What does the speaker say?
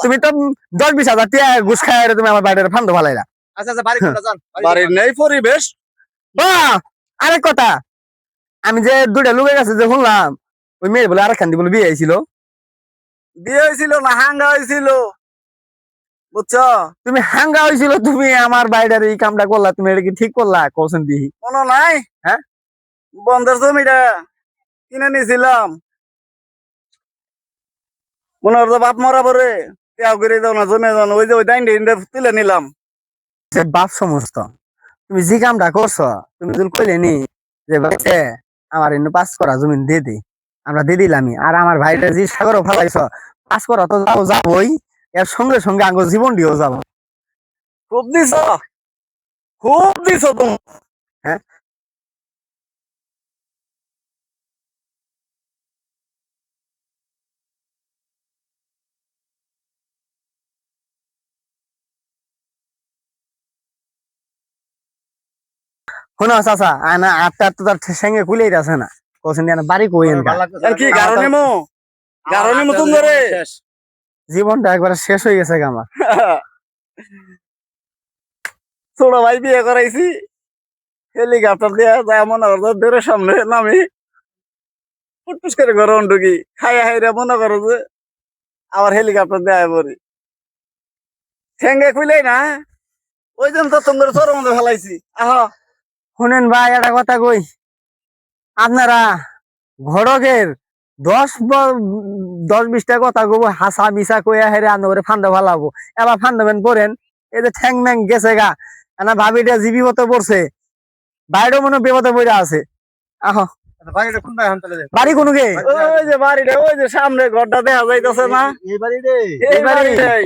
তুমি তো 10-20 হাজার টাকা ঘুষ খাই তুমি আমার বাড়ির ফান্ড ভালাইলা। আচ্ছা আচ্ছা বাড়ি কোনটা যান বাড়ির নেই পরিবেশ। আরেক কথা, আমি যে দুইটা লোকের কাছে যে শুনলাম ওই মেয়ে বলে আরেক খান্দি বলে বিয়ে হয়েছিল। বিয়ে হয়েছিল না হাঙ্গা হয়েছিল বুঝছো? তুমি হাঙ্গা হয়েছিল, তুমি আমার বাইরের এই কামটা করলা, তুমি এটা কি ঠিক করলা? কোসেন দিহি মনে নাই? হ্যাঁ, বন্ধের জমিটা কিনে নিয়েছিলাম, মনে হতো বাপ মরা পরে ত্যাগ করে দাও না জমে যাও না, ওই যে ওই ডাইন তুলে নিলাম। বাপ সমস্ত তুমি যে কামটা করছো, তুমি যদি কইলে নি যে বাচ্চা আমার এনে 5 করা জমিন দিয়ে দে, আমরা দিয়ে দিলামই। আর আমার ভাইটা যে সাগরও ফেলাইছ 5 করা তো যাবোই, এর সঙ্গে সঙ্গে আঙ্গ জীবন দিয়েও যাবো। খুব দিছ, খুব দিছ তুমি। হ্যাঁ, শোনো চাচা, আনা আটটা তো তার সঙ্গে কুলেই আছে না, কোসেন দিয়ে বাড়ি কইেন আর কি গারো নেমো, গারো নেমো তুমি ধরে জীবনটা একবার শেষ হয়ে গেছে আমার। ছোট ভাই বিয়ে করাইছি, হেলিকপ্টার দিয়ে যায় মনে করো বেরোর সামনে নামি ফুটফুস করে ঘরে ঢুকি, খাইয়া খাইরা মনে করো যে আবার হেলিকপ্টার দেয় পড়ি ঠেঙ্গে খুলেই না, ওই জন্য তো তোমার চোরের মধ্যে ফেলাইছি। আহ শুনেন ভাই, একটা কথা কই, আপনারা ঘটকের 10-20টা কথা কব, হাসা মিশা কইয়া হেরে আন্দরে ফান্দা ভালাবো, এবার ফান্দাবেন পড়েন। এই যে ঠ্যাং ম্যাং গেছে গা, না ভাবিটা যে বিপদে পড়ছে, বাইরেও মনে বিপদে পড়ে আছে। আহ বাড়িটা কোনটা এখন চলে যায় বাড়ি কোনো গে? ওই যে বাড়িটা, ওই যে সামনে ঘরটা দেখা যাইতেছে না, এই বাড়ি রে এই বাড়িটাই।